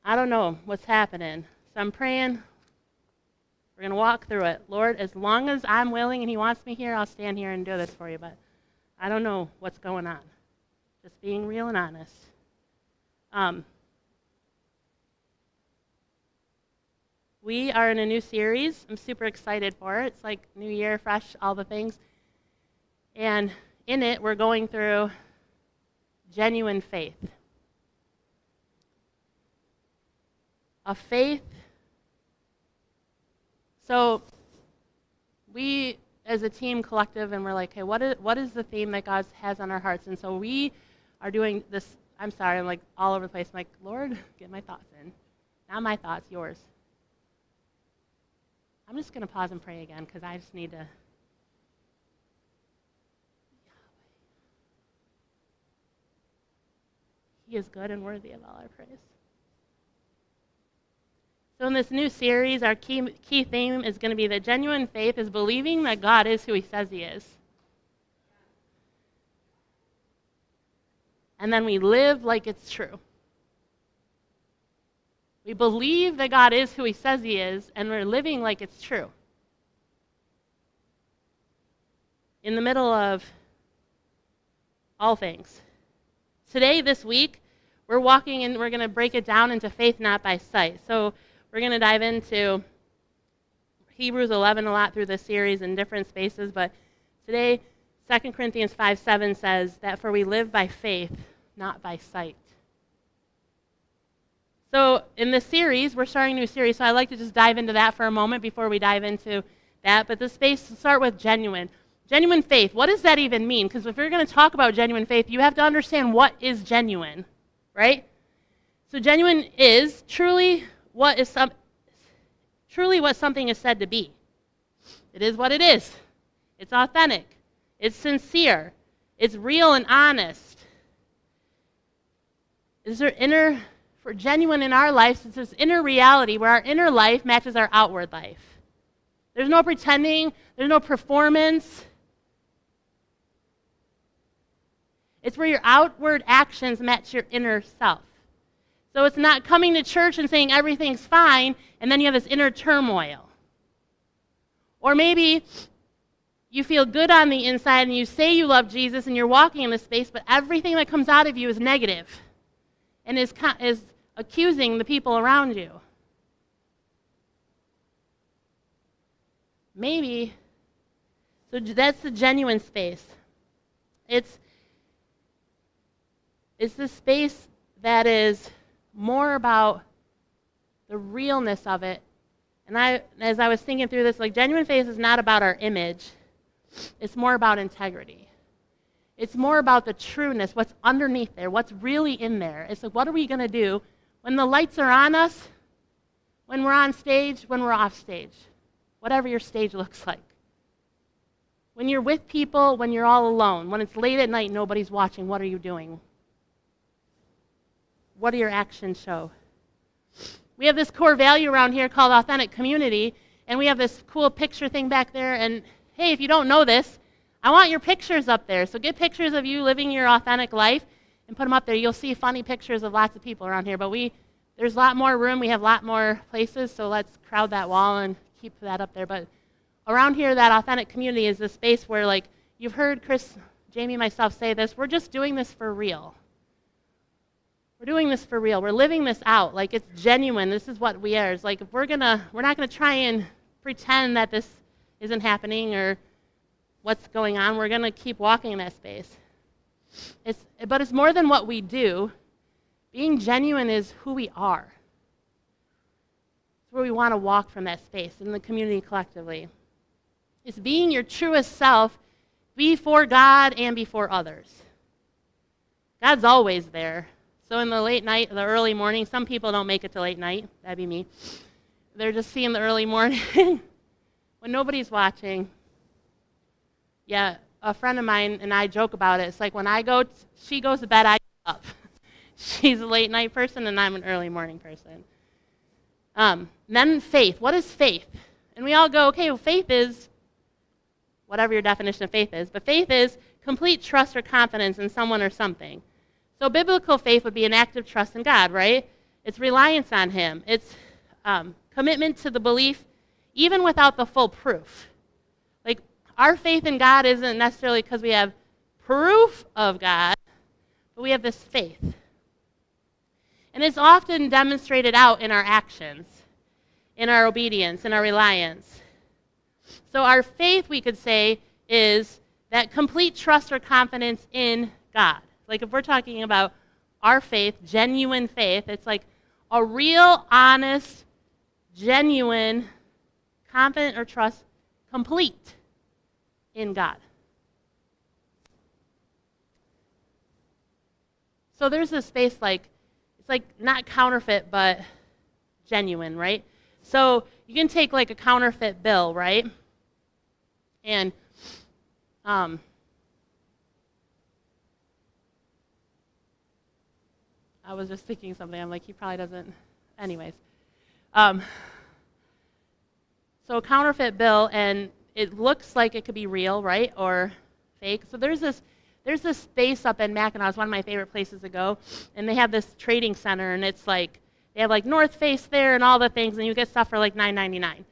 I don't know what's happening. So I'm praying. We're going to walk through it. Lord, as long as I'm willing and he wants me here, I'll stand here and do this for you. But I don't know what's going on. Just being real and honest. We are in a new series. I'm super excited for it. It's like new year, fresh, all the things. And in it, we're going through genuine faith. A faith. So we, as a team collective, and we're like, hey, what is the theme that God has on our hearts? And so we are doing this. I'm sorry, I'm like all over the place. I'm like, Lord, get my thoughts in. Not my thoughts, yours. I'm just going to pause and pray again because I just need to. He is good and worthy of all our praise. So in this new series, our key theme is going to be that genuine faith is believing that God is who he says he is. And then we live like it's true. We believe that God is who he says he is, and we're living like it's true. In the middle of all things. Today, this week, we're walking and we're going to break it down into faith not by sight. So we're going to dive into Hebrews 11 a lot through this series in different spaces, but today 2 Corinthians 5:7 says that for we live by faith, not by sight. So in this series, we're starting a new series, so I'd like to just dive into that for a moment before we dive into that. But the space to start with genuine. Genuine faith, what does that even mean? Because if you're going to talk about genuine faith, you have to understand what is genuine, right? So genuine is truly what something is said to be. It is what it is. It's authentic. It's sincere. It's real and honest. For genuine in our lives, it's this inner reality where our inner life matches our outward life. There's no pretending. There's no performance. It's where your outward actions match your inner self. So it's not coming to church and saying everything's fine, and then you have this inner turmoil. Or maybe you feel good on the inside, and you say you love Jesus, and you're walking in this space, but everything that comes out of you is negative and is accusing the people around you. Maybe. So that's the genuine space. It's the space that is more about the realness of it. And as I was thinking through this, like genuine faith is not about our image. It's more about integrity. It's more about the trueness, what's underneath there, what's really in there. It's like, what are we going to do when the lights are on us, when we're on stage, when we're off stage, whatever your stage looks like. When you're with people, when you're all alone, when it's late at night, nobody's watching, what are you doing? What do your actions show? We have this core value around here called authentic community, and we have this cool picture thing back there, and hey, if you don't know this, I want your pictures up there. So get pictures of you living your authentic life and put them up there. You'll see funny pictures of lots of people around here, but there's a lot more room. We have a lot more places, so let's crowd that wall and keep that up there. But around here, that authentic community is the space where, like, you've heard Chris, Jamie, myself say this, we're just doing this for real. We're doing this for real. We're living this out. Like, it's genuine. This is what we are. It's like, if we're not going to try and pretend that this isn't happening or what's going on. We're going to keep walking in that space. But it's more than what we do. Being genuine is who we are. It's where we want to walk from that space in the community collectively. It's being your truest self before God and before others. God's always there. So in the late night, the early morning, some people don't make it to late night. That'd be me. They're just seeing the early morning when nobody's watching. Yeah, a friend of mine and I joke about it. It's like when she goes to bed, I get up. She's a late night person and I'm an early morning person. Then faith. What is faith? And we all go, okay, well, faith is whatever your definition of faith is, but faith is complete trust or confidence in someone or something. So biblical faith would be an active trust in God, right? It's reliance on him. It's commitment to the belief even without the full proof. Like, our faith in God isn't necessarily because we have proof of God, but we have this faith. And it's often demonstrated out in our actions, in our obedience, in our reliance. So our faith, we could say, is that complete trust or confidence in God. Like, if we're talking about our faith, genuine faith, it's like a real, honest, genuine, confident or trust, complete in God. So there's this space like, it's like not counterfeit, but genuine, right? So you can take like a counterfeit bill, right? And I was just thinking something. I'm like, he probably doesn't. Anyways. So a counterfeit bill, and it looks like it could be real, right, or fake. So there's this space up in Mackinac. It's one of my favorite places to go. And they have this trading center, and it's like, they have like North Face there and all the things, and you get stuff for like $9.99.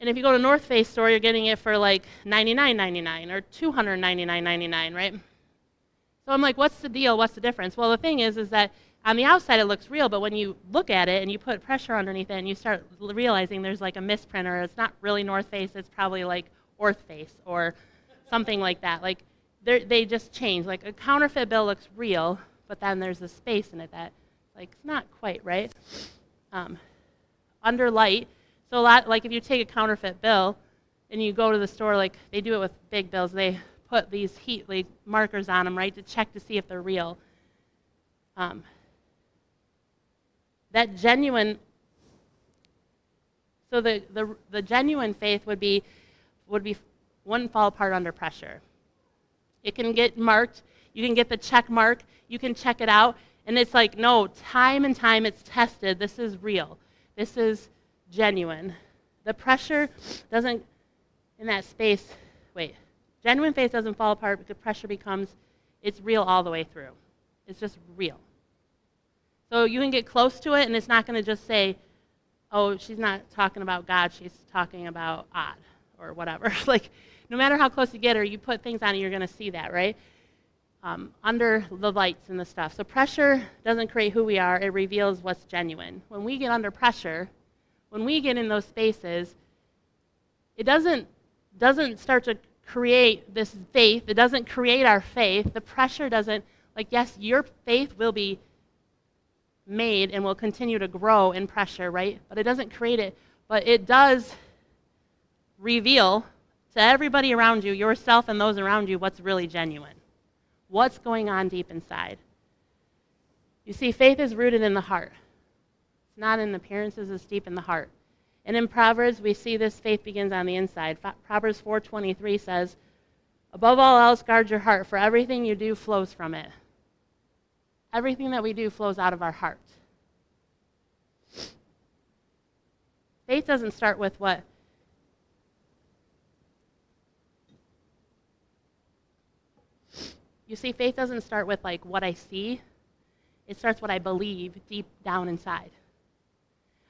And if you go to North Face store, you're getting it for like $99.99 or $299.99, right? So I'm like, what's the deal? What's the difference? Well, the thing is that on the outside it looks real, but when you look at it and you put pressure underneath it and you start realizing there's like a misprint, or it's not really North Face, it's probably like Orth Face or something like that. Like they just change. Like a counterfeit bill looks real, but then there's a space in it that like it's not quite right. Under light. So a lot, like if you take a counterfeit bill and you go to the store, like they do it with big bills, they put these heat like markers on them, right, to check to see if they're real. That genuine, so the genuine faith wouldn't fall apart under pressure. It can get marked. You can get the check mark. You can check it out, and it's like, no, time and time it's tested. This is real. This is genuine. The pressure doesn't, in that space, genuine faith doesn't fall apart because pressure becomes, it's real all the way through. It's just real. So you can get close to it, and it's not going to just say, oh, she's not talking about God, she's talking about odd, or whatever. Like, no matter how close you get her, you put things on it, you're going to see that, right? Under the lights and the stuff. So pressure doesn't create who we are, it reveals what's genuine. When we get under pressure, when we get in those spaces, it doesn't start to create this faith. It doesn't create our faith. The pressure doesn't, like, yes, your faith will be made and will continue to grow in pressure, right? But it doesn't create it. But it does reveal to everybody around you, yourself and those around you, what's really genuine. What's going on deep inside. You see, faith is rooted in the heart. It's not in appearances, it's deep in the heart. And in Proverbs, we see this faith begins on the inside. Proverbs 4:23 says, above all else, guard your heart, for everything you do flows from it. Everything that we do flows out of our heart. Faith doesn't start with what? You see, faith doesn't start with like what I see. It starts what I believe deep down inside.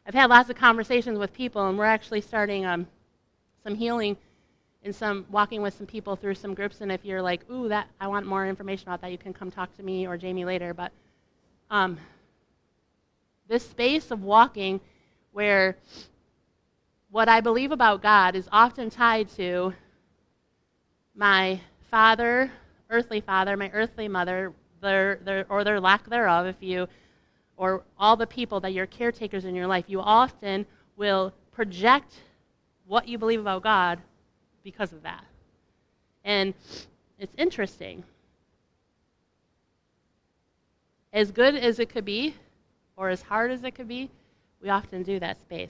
I've had lots of conversations with people, and we're actually starting some healing and some walking with some people through some groups. And if you're like, ooh, that I want more information about that, you can come talk to me or Jamie later. But this space of walking where what I believe about God is often tied to my father, earthly father, my earthly mother, their lack thereof, or all the people that you're caretakers in your life, you often will project what you believe about God because of that. And it's interesting. As good as it could be, or as hard as it could be, we often do that space.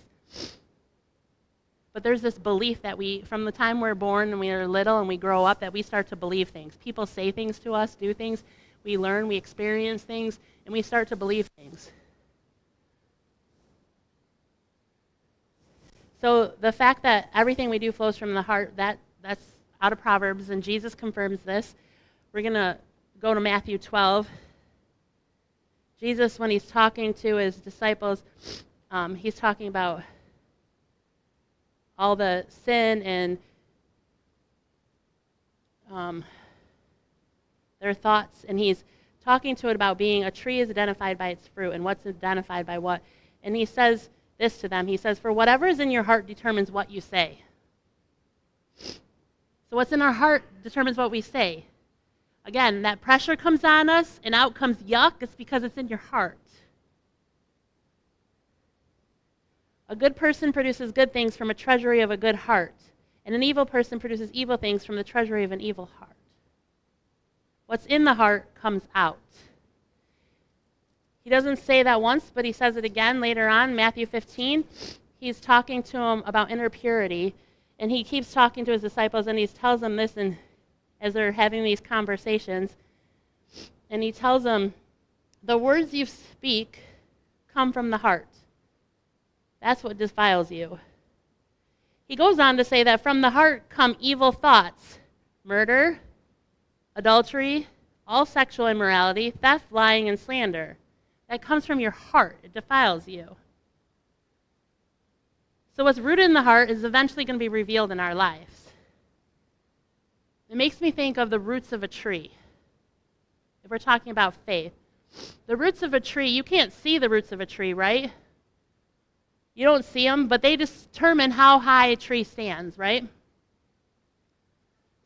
But there's this belief that from the time we're born and we are little and we grow up, that we start to believe things. People say things to us, do things, we learn, we experience things, and we start to believe things. So the fact that everything we do flows from the heart, that's out of Proverbs, and Jesus confirms this. We're going to go to Matthew 12. Jesus, when he's talking to his disciples, he's talking about all the sin and their thoughts, and he's talking to it about being a tree is identified by its fruit, and what's identified by what. And he says this to them. He says, for whatever is in your heart determines what you say. So what's in our heart determines what we say. Again, that pressure comes on us, and out comes yuck. It's because it's in your heart. A good person produces good things from a treasury of a good heart, and an evil person produces evil things from the treasury of an evil heart. What's in the heart comes out. He doesn't say that once, but he says it again later on, Matthew 15. He's talking to them about inner purity, and he keeps talking to his disciples, and he tells them this as they're having these conversations. And he tells them, the words you speak come from the heart. That's what defiles you. He goes on to say that from the heart come evil thoughts, murder, adultery, all sexual immorality, theft, lying, and slander. That comes from your heart. It defiles you. So what's rooted in the heart is eventually going to be revealed in our lives. It makes me think of the roots of a tree. If we're talking about faith. The roots of a tree, you can't see the roots of a tree, right? You don't see them, but they determine how high a tree stands, right?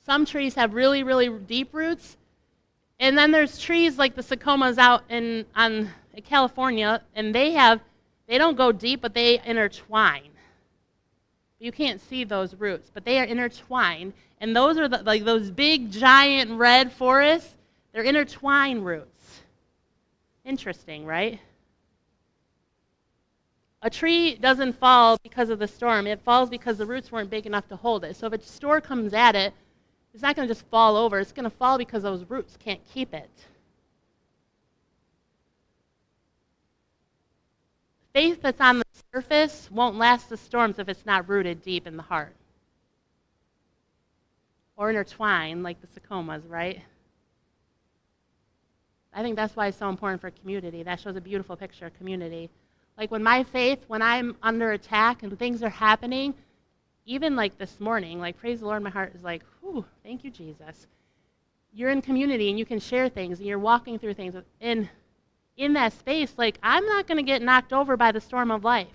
Some trees have really, really deep roots. And then there's trees like the sycomas out in California, and they don't go deep, but they intertwine. You can't see those roots, but they are intertwined. And those are like those big, giant red forests. They're intertwined roots. Interesting, right? A tree doesn't fall because of the storm. It falls because the roots weren't big enough to hold it. So if a storm comes at it, it's not going to just fall over. It's going to fall because those roots can't keep it. Faith that's on the surface won't last the storms if it's not rooted deep in the heart. Or intertwined like the sycomas, right? I think that's why it's so important for community. That shows a beautiful picture of community. Like when my faith, when I'm under attack and things are happening, even like this morning, like praise the Lord, my heart is like, whew, thank you, Jesus. You're in community and you can share things and you're walking through things. In that space, like I'm not going to get knocked over by the storm of life.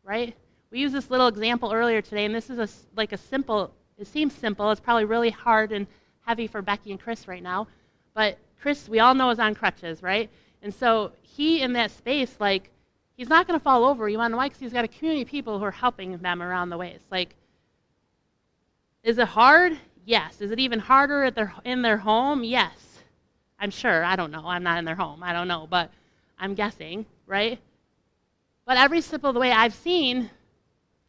Right? We used this little example earlier today, and this is a simple, it seems simple. It's probably really hard and heavy for Becky and Chris right now. But Chris, we all know, is on crutches, right? And so he, in that space, like, he's not going to fall over. You want to know why? Because he's got a community of people who are helping them around the ways. Like, is it hard? Yes. Is it even harder in their home? Yes. I'm sure. I don't know. I'm not in their home. I don't know. But I'm guessing, right? But every step of the way I've seen,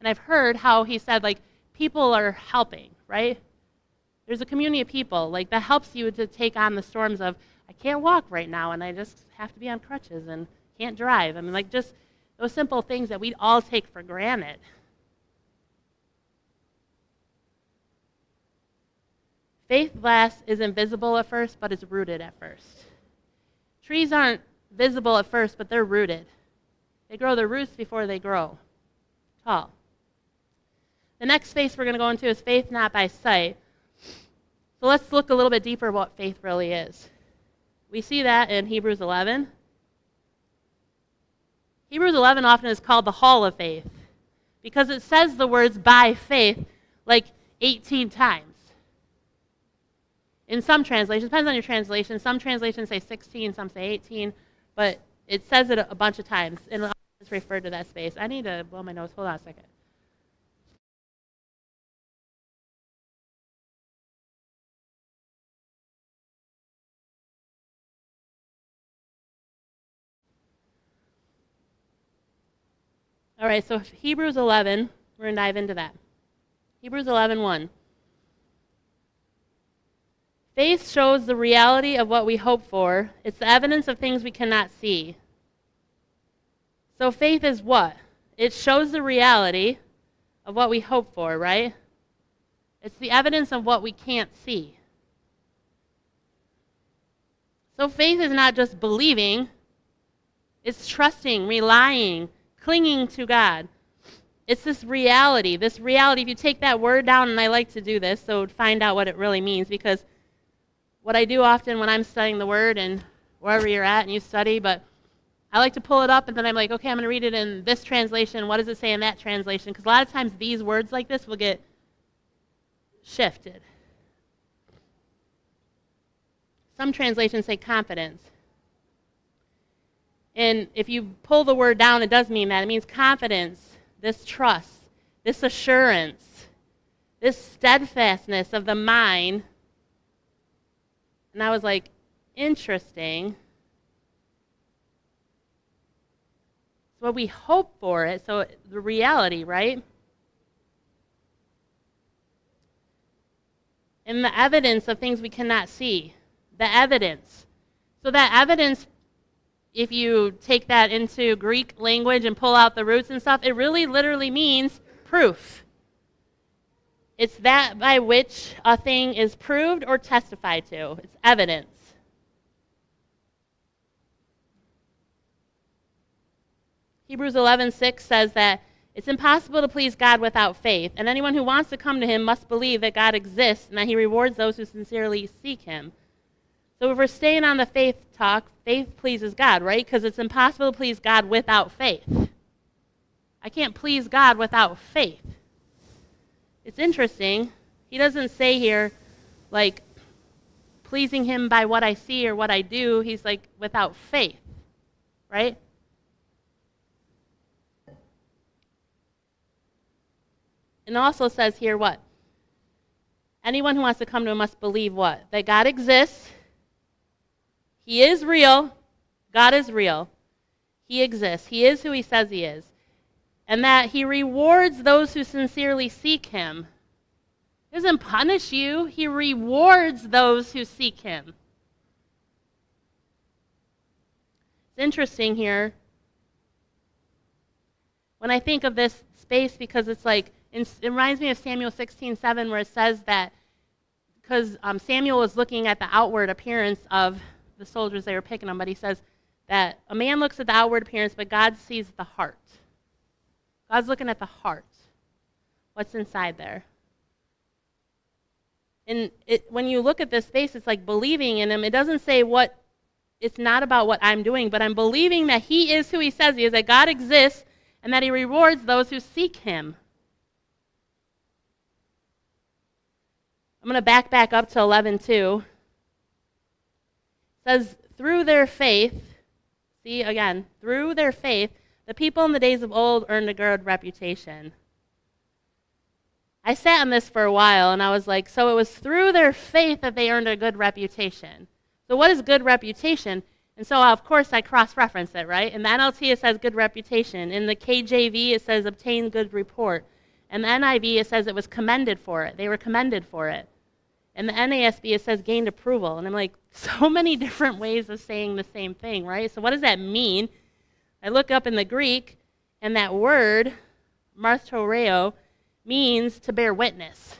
and I've heard how he said, like, people are helping, right? There's a community of people, like, that helps you to take on the storms of, I can't walk right now, and I just have to be on crutches and can't drive. I mean, like, just those simple things that we all take for granted. Faith glass is invisible at first, but it's rooted at first. Trees aren't visible at first, but they're rooted. They grow their roots before they grow tall. The next space we're going to go into is faith not by sight. So let's look a little bit deeper at what faith really is. We see that in Hebrews 11. Hebrews 11 often is called the Hall of Faith because it says the words by faith like 18 times. In some translations, depends on your translation. Some translations say 16, some say 18, but it says it a bunch of times, and I'll just refer to that space. I need to blow my nose. Hold on a second. All right, so Hebrews 11, we're going to dive into that. Hebrews 11:1. Faith shows the reality of what we hope for. It's the evidence of things we cannot see. So faith is what? It shows the reality of what we hope for, right? It's the evidence of what we can't see. So faith is not just believing, it's trusting, relying, clinging to God. It's this reality. If you take that word down, and I like to do this, so find out what it really means, because what I do often when I'm studying the word, and wherever you're at and you study, but I like to pull it up, and then I'm like, okay, I'm going to read it in this translation. What does it say in that translation? Because a lot of times these words like this will get shifted. Some translations say confidence. And if you pull the word down, it does mean that. It means confidence, this trust, this assurance, this steadfastness of the mind. And I was like, interesting. It's what we hope for it, so the reality, right? And the evidence of things we cannot see. The evidence. So that evidence, if you take that into Greek language and pull out the roots and stuff, it really literally means proof. It's that by which a thing is proved or testified to. It's evidence. Hebrews 11:6 says that it's impossible to please God without faith, and anyone who wants to come to him must believe that God exists and that he rewards those who sincerely seek him. So if we're staying on the faith talk, faith pleases God, right? Because it's impossible to please God without faith. I can't please God without faith. It's interesting. He doesn't say here, like, pleasing him by what I see or what I do. He's like, without faith, right? And it also says here what? Anyone who wants to come to him must believe what? That God exists. He is real. God is real. He exists. He is who he says he is. And that he rewards those who sincerely seek him. He doesn't punish you. He rewards those who seek him. It's interesting here when I think of this space, because it's like, it reminds me of Samuel 16:7, where it says that because Samuel was looking at the outward appearance of the soldiers they were picking on, but he says that a man looks at the outward appearance, but God sees the heart. God's looking at the heart. What's inside there? And when you look at this space, it's like believing in him. It doesn't say what, it's not about what I'm doing, but I'm believing that he is who he says he is, that God exists, and that he rewards those who seek him. I'm going to back up to 11:2. It says, through their faith, see again, through their faith, the people in the days of old earned a good reputation. I sat on this for a while, and I was like, so it was through their faith that they earned a good reputation. So what is good reputation? And so, of course, I cross-referenced it, right? In the NLT, it says good reputation. In the KJV, it says obtain good report. In the NIV, it says it was commended for it. They were commended for it. In the NASB, it says gained approval. And I'm like, so many different ways of saying the same thing, right? So what does that mean? I look up in the Greek, and that word, martyreo, means to bear witness.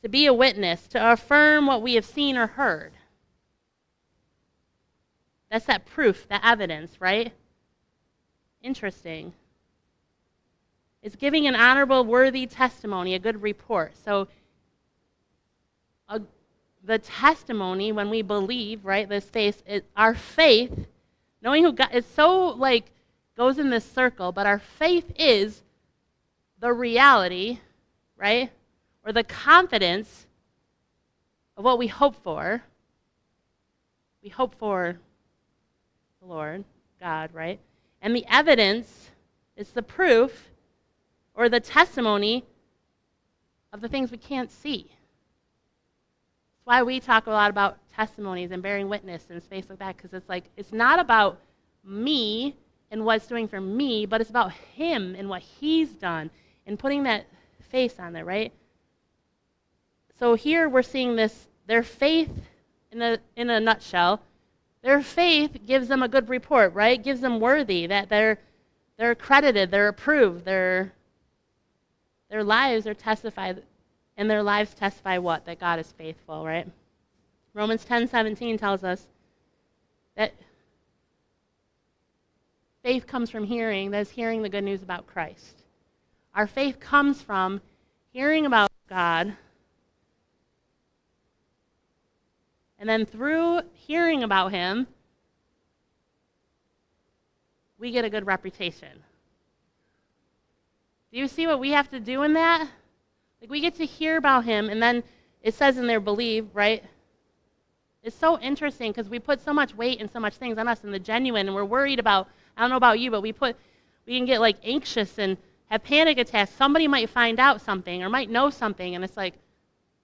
To be a witness, to affirm what we have seen or heard. That's that proof, that evidence, right? Interesting. It's giving an honorable, worthy testimony, a good report. So the testimony, when we believe, right, this faith, our faith, knowing who God, it's so like, goes in this circle, but our faith is the reality, right, or the confidence of what we hope for. We hope for the Lord, God, right? And the evidence is the proof or the testimony of the things we can't see. That's why we talk a lot about testimonies and bearing witness and space like that, because it's like, it's not about me and what it's doing for me, but it's about him and what he's done and putting that face on there, right? So here we're seeing this, their faith in a nutshell, their faith gives them a good report, right? Gives them worthy, that they're accredited, they're approved, their lives are testified, and their lives testify what? That God is faithful, right? Romans 10:17 tells us that faith comes from hearing, that is hearing the good news about Christ. Our faith comes from hearing about God, and then through hearing about him, we get a good reputation. Do you see what we have to do in that? Like, we get to hear about him, and then it says in there, believe, right? It's so interesting because we put so much weight and so much things on us and the genuine, and we're worried about, I don't know about you, but we can get like anxious and have panic attacks. Somebody might find out something or might know something, and it's like,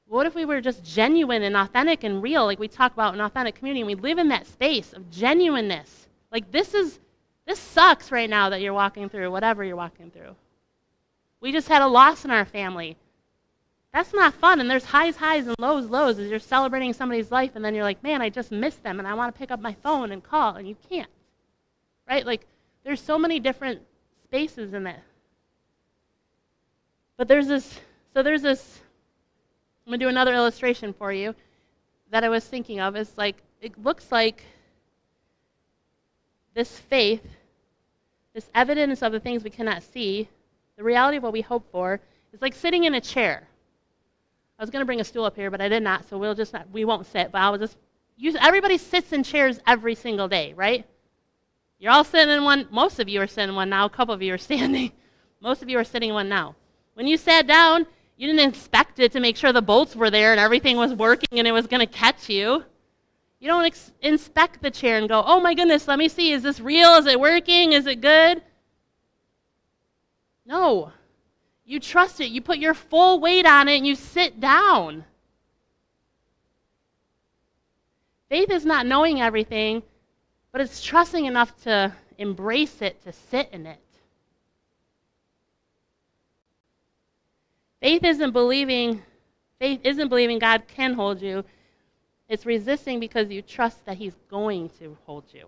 what if we were just genuine and authentic and real, like we talk about in authentic community, and we live in that space of genuineness? Like, this sucks right now that you're walking through, whatever you're walking through. We just had a loss in our family. That's not fun, and there's highs and lows as you're celebrating somebody's life, and then you're like, man, I just missed them, and I want to pick up my phone and call, and you can't, right? Like, there's so many different spaces in that. But there's this, I'm going to do another illustration for you that I was thinking of. It's like, it looks like this faith, this evidence of the things we cannot see, the reality of what we hope for, is like sitting in a chair. I was going to bring a stool up here, but I did not, so we won't sit, but I'll just use, everybody sits in chairs every single day, right? You're all sitting in one, most of you are sitting in one now, a couple of you are standing. Most of you are sitting in one now. When you sat down, you didn't inspect it to make sure the bolts were there and everything was working and it was going to catch you. You don't inspect the chair and go, oh my goodness, let me see, is this real? Is it working? Is it good? No. You trust it. You put your full weight on it and you sit down. Faith is not knowing everything, but it's trusting enough to embrace it, to sit in it. Faith isn't believing God can hold you. It's resisting because you trust that he's going to hold you.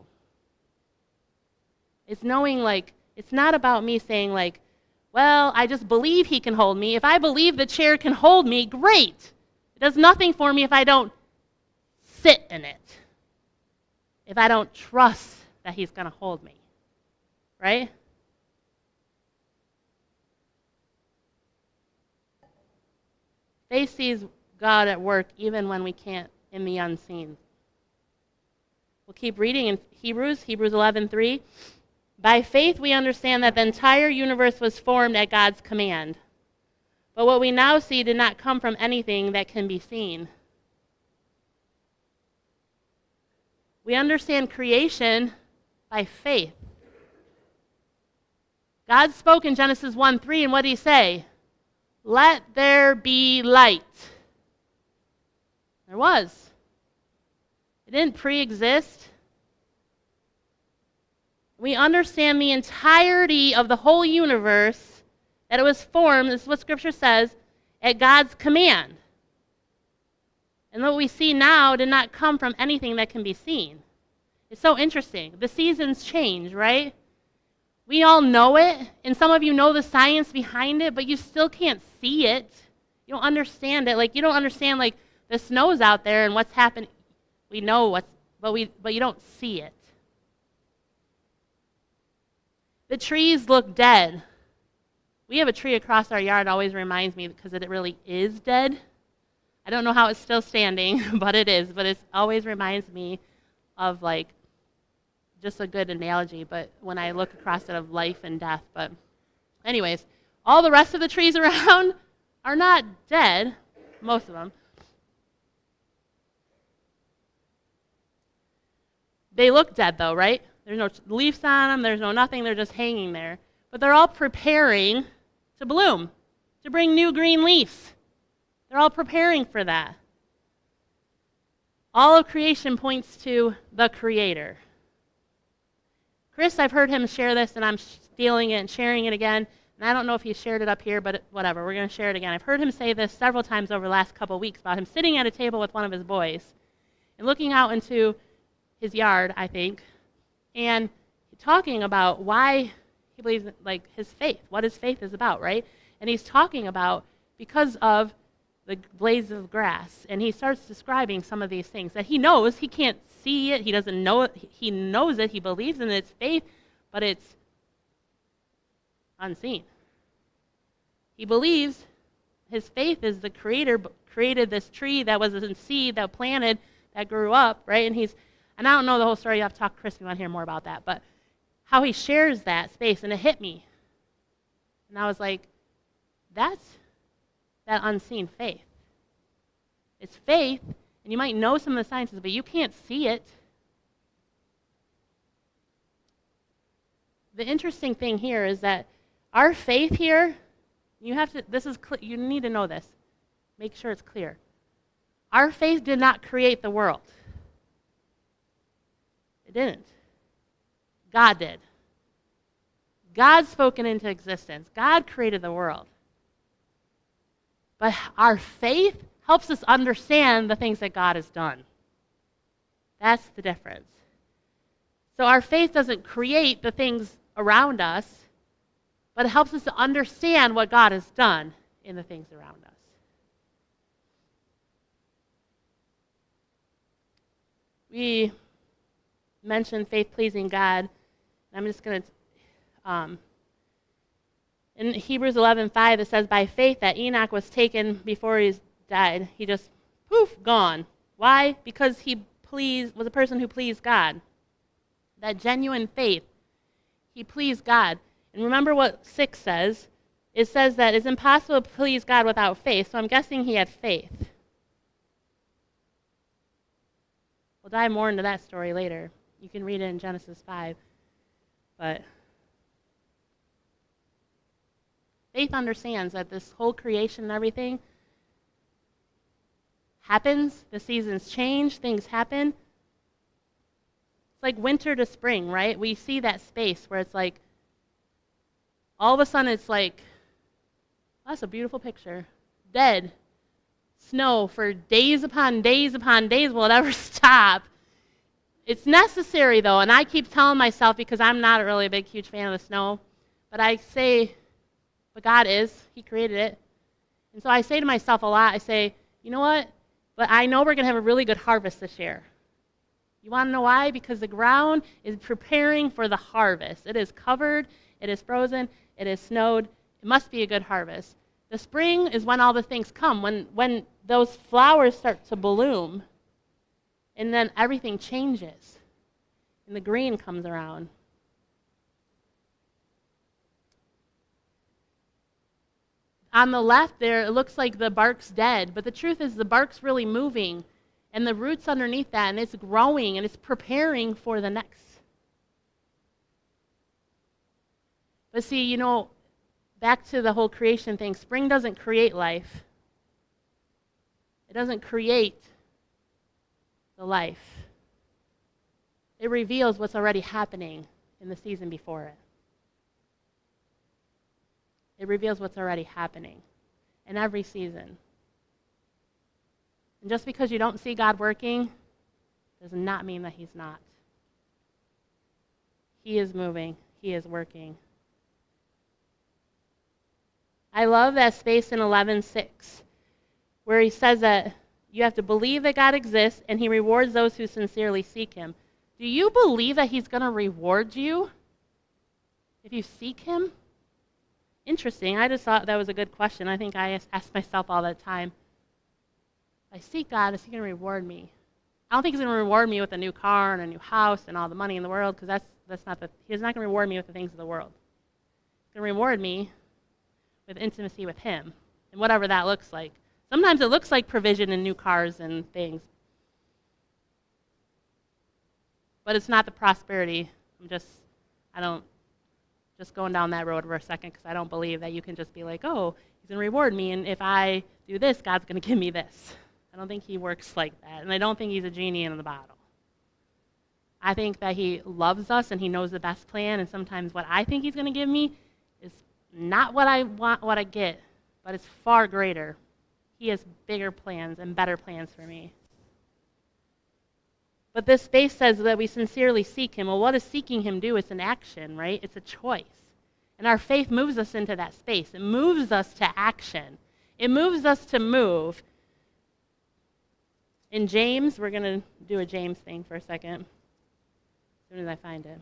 It's knowing, like, it's not about me saying, like, well, I just believe he can hold me. If I believe the chair can hold me, great. It does nothing for me if I don't sit in it, if I don't trust that he's going to hold me, right? Faith sees God at work even when we can't in the unseen. We'll keep reading in Hebrews 11:3. By faith we understand that the entire universe was formed at God's command. But what we now see did not come from anything that can be seen. We understand creation by faith. God spoke in Genesis 1:3, and what did he say? Let there be light. There was. It didn't pre-exist. We understand the entirety of the whole universe, that it was formed, this is what Scripture says, at God's command. And what we see now did not come from anything that can be seen. It's so interesting. The seasons change, right? We all know it, and some of you know the science behind it, but you still can't see it. You don't understand it. Like, you don't understand, like, the snow's out there and what's happening. We know but you don't see it. The trees look dead. We have a tree across our yard, always reminds me because it really is dead. I don't know how it's still standing, but it is. But it always reminds me of, like, just a good analogy, but when I look across it of life and death. But anyways, all the rest of the trees around are not dead, most of them. They look dead though, right? There's no leaves on them, there's no nothing, they're just hanging there. But they're all preparing to bloom, to bring new green leaves. They're all preparing for that. All of creation points to the Creator. Chris, I've heard him share this, and I'm stealing it and sharing it again. And I don't know if he shared it up here, but whatever, we're going to share it again. I've heard him say this several times over the last couple of weeks about him sitting at a table with one of his boys and looking out into his yard, I think, and talking about why he believes, like, his faith, what his faith is about, right? And he's talking about because of the blades of grass, and he starts describing some of these things that he knows. He can't see it. He doesn't know it. He knows it. He believes in its faith, but it's unseen. He believes his faith is the creator created this tree that was in seed, that planted, that grew up, right? And I don't know the whole story. You have to talk to Chris if you want to hear more about that, but how he shares that space, and it hit me. And I was like, that's that unseen faith. It's faith, and you might know some of the sciences, but you can't see it. The interesting thing here is that our faith here, you need to know this. Make sure it's clear. Our faith did not create the world. It didn't. God did. God spoke it into existence. God created the world. But our faith helps us understand the things that God has done. That's the difference. So our faith doesn't create the things around us, but it helps us to understand what God has done in the things around us. We mentioned faith-pleasing God. I'm just going to, in Hebrews 11:5, it says, by faith that Enoch was taken before he died. He just, poof, gone. Why? Because he was a person who pleased God. That genuine faith, he pleased God. And remember what 6 says. It says that it's impossible to please God without faith, so I'm guessing he had faith. We'll dive more into that story later. You can read it in Genesis 5. But faith understands that this whole creation and everything happens. The seasons change. Things happen. It's like winter to spring, right? We see that space where it's like, all of a sudden it's like, that's a beautiful picture. Dead. Snow for days upon days upon days. Will it ever stop? It's necessary, though, and I keep telling myself, because I'm not really a big, huge fan of the snow, but I say, but God is. He created it. And so I say to myself a lot, I say, you know what? But I know we're going to have a really good harvest this year. You want to know why? Because the ground is preparing for the harvest. It is covered. It is frozen. It is snowed. It must be a good harvest. The spring is when all the things come, when those flowers start to bloom, and then everything changes, and the green comes around. On the left there, it looks like the bark's dead, but the truth is the bark's really moving, and the roots underneath that, and it's growing, and it's preparing for the next. But see, back to the whole creation thing, spring doesn't create life. It doesn't create the life. It reveals what's already happening in the season before it. It reveals what's already happening in every season. And just because you don't see God working does not mean that he's not. He is moving. He is working. I love that space in 11:6 where he says that you have to believe that God exists and he rewards those who sincerely seek him. Do you believe that he's going to reward you if you seek him? Interesting. I just thought that was a good question. I think I ask myself all the time. If I seek God, is he going to reward me? I don't think he's going to reward me with a new car and a new house and all the money in the world, because he's not going to reward me with the things of the world. He's going to reward me with intimacy with him, and whatever that looks like. Sometimes it looks like provision and new cars and things. But it's not the prosperity. Just going down that road for a second, because I don't believe that you can just be like, oh, he's going to reward me, and if I do this, God's going to give me this. I don't think he works like that, and I don't think he's a genie in the bottle. I think that he loves us, and he knows the best plan, and sometimes what I think he's going to give me is not what I want, what I get, but it's far greater. He has bigger plans and better plans for me. But this space says that we sincerely seek him. Well, what does seeking him do? It's an action, right? It's a choice. And our faith moves us into that space. It moves us to action. It moves us to move. In James, we're going to do a James thing for a second, as soon as I find it.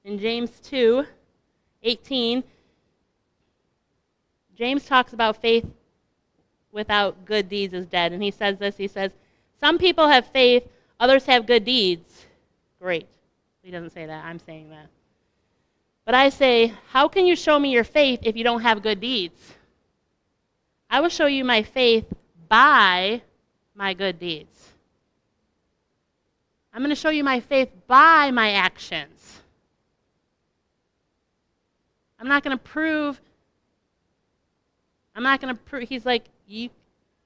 In James 2:18, James talks about faith without good deeds is dead. And he says this, he says, some people have faith, others have good deeds. Great. He doesn't say that, I'm saying that. But I say, how can you show me your faith if you don't have good deeds? I will show you my faith by my good deeds. I'm going to show you my faith by my actions. I'm not going to prove, he's like,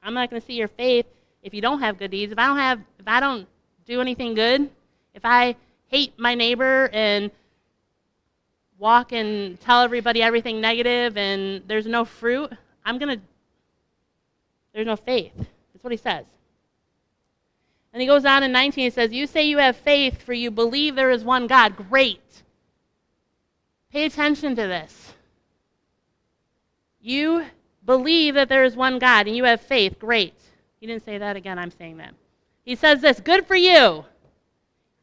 I'm not going to see your faith if you don't have good deeds. If I don't do anything good, if I hate my neighbor and walk and tell everybody everything negative and there's no fruit, there's no faith. That's what he says. And he goes on in 19, he says, you say you have faith for you believe there is one God. Great. Pay attention to this. You believe that there is one God and you have faith. Great. He didn't say that again, I'm saying that. He says this, good for you.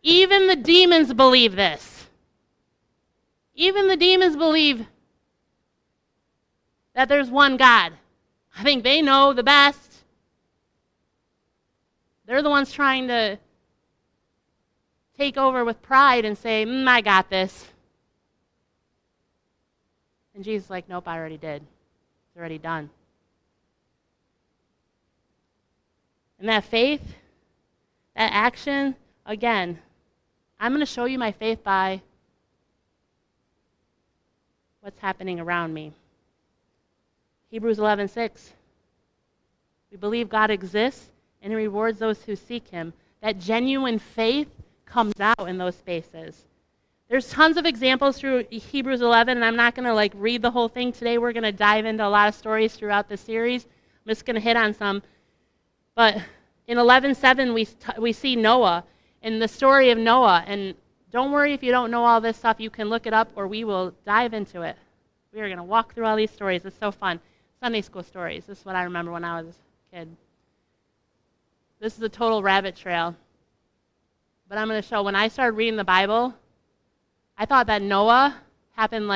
Even the demons believe this. Even the demons believe that there's one God. I think they know the best. They're the ones trying to take over with pride and say, I got this. And Jesus is like, nope, I already did. It's already done. And that faith, that action, again, I'm going to show you my faith by what's happening around me. Hebrews 11:6. We believe God exists and he rewards those who seek him. That genuine faith comes out in those spaces. There's tons of examples through Hebrews 11, and I'm not going to read the whole thing today. We're going to dive into a lot of stories throughout the series. I'm just going to hit on some. But in 11:7, we see Noah and the story of Noah. And don't worry if you don't know all this stuff. You can look it up, or we will dive into it. We are going to walk through all these stories. It's so fun. Sunday school stories. This is what I remember when I was a kid. This is a total rabbit trail. But I'm going to show, when I started reading the Bible, I thought that Noah happened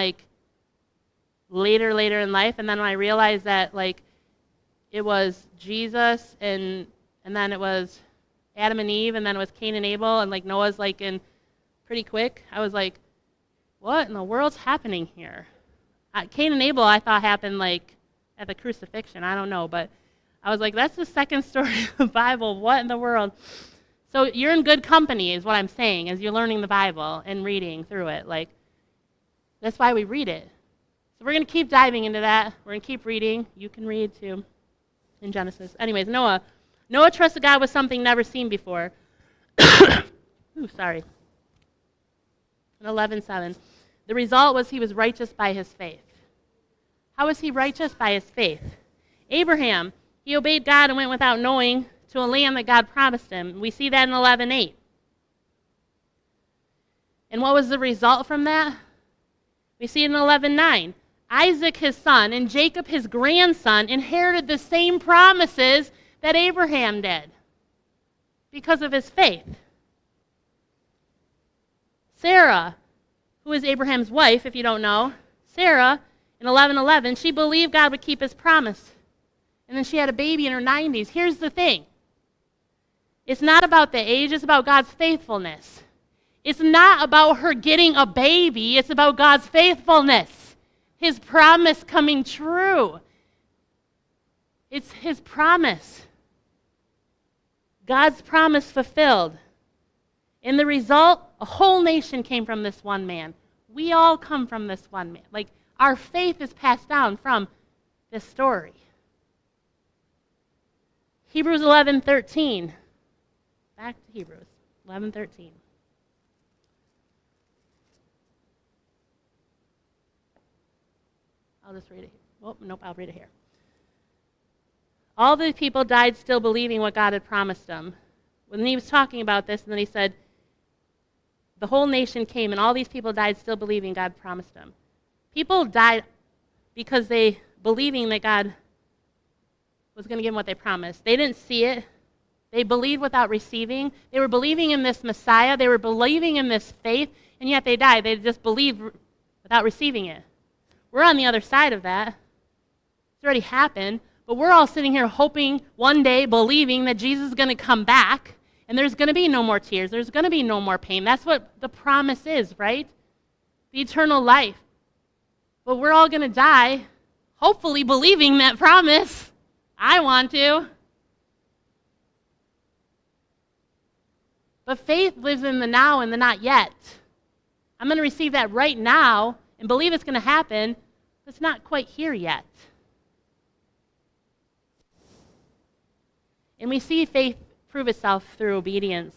later in life, and then when I realized that it was Jesus and then it was Adam and Eve, and then it was Cain and Abel, and Noah's in pretty quick, I was like, what in the world's happening here? Cain and Abel I thought happened at the crucifixion. I don't know, but I was like, that's the second story of the Bible. What in the world? So you're in good company is what I'm saying as you're learning the Bible and reading through it. That's why we read it. So we're going to keep diving into that. We're going to keep reading. You can read too in Genesis. Anyways, Noah trusted God with something never seen before. Ooh, sorry. In 11:7. The result was he was righteous by his faith. How was he righteous? By his faith. Abraham, he obeyed God and went without knowing to a land that God promised him. We see that in 11:8. And what was the result from that? We see it in 11:9. Isaac, his son, and Jacob, his grandson, inherited the same promises that Abraham did because of his faith. Sarah, who is Abraham's wife, if you don't know, Sarah, in 11:11, she believed God would keep his promise. And then she had a baby in her 90s. Here's the thing. It's not about the age, it's about God's faithfulness. It's not about her getting a baby, it's about God's faithfulness. His promise coming true. It's his promise. God's promise fulfilled. And the result, a whole nation came from this one man. We all come from this one man. Our faith is passed down from this story. Hebrews 11:13. Back to Hebrews 11:13. I'll just read it. Oh, nope, I'll read it here. All the people died still believing what God had promised them. When he was talking about this, and then he said, the whole nation came and all these people died still believing God promised them. People died because they believing that God was going to give them what they promised. They didn't see it. They believed without receiving. They were believing in this Messiah. They were believing in this faith, and yet they died. They just believed without receiving it. We're on the other side of that. It's already happened, but we're all sitting here hoping one day, believing that Jesus is going to come back, and there's going to be no more tears. There's going to be no more pain. That's what the promise is, right? The eternal life. But we're all going to die, hopefully believing that promise. I want to. But faith lives in the now and the not yet. I'm going to receive that right now and believe it's going to happen, but it's not quite here yet. And we see faith prove itself through obedience.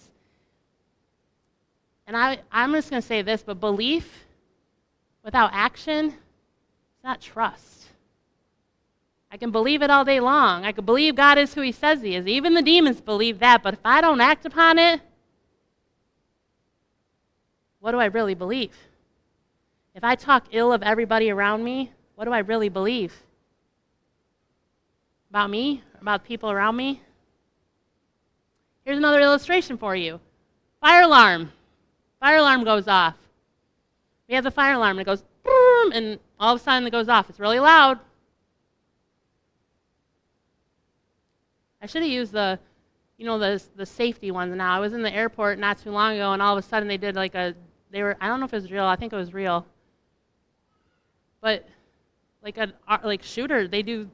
And I'm just going to say this, but belief without action is not trust. I can believe it all day long. I can believe God is who he says he is. Even the demons believe that, but if I don't act upon it, what do I really believe? If I talk ill of everybody around me, what do I really believe? About me? About people around me? Here's another illustration for you. Fire alarm. Fire alarm goes off. We have the fire alarm, and it goes, boom, and all of a sudden it goes off. It's really loud. I should have used the safety ones now. I was in the airport not too long ago, and all of a sudden they did I don't know if it was real. I think it was real. But like shooter, they do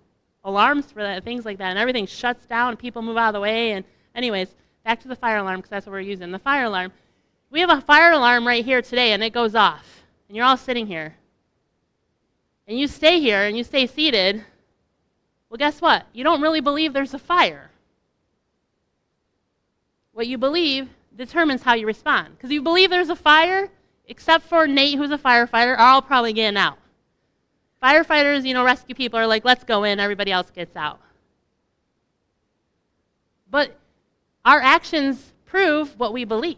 alarms for that, things like that, and everything shuts down, and people move out of the way. And anyways, back to the fire alarm, because that's what we're using. The fire alarm. We have a fire alarm right here today, and it goes off. And you're all sitting here. And you stay here, and you stay seated. Well, guess what? You don't really believe there's a fire. What you believe determines how you respond. Because you believe there's a fire, except for Nate, who's a firefighter, are all probably getting out. Firefighters, rescue people are like, let's go in, everybody else gets out. But our actions prove what we believe.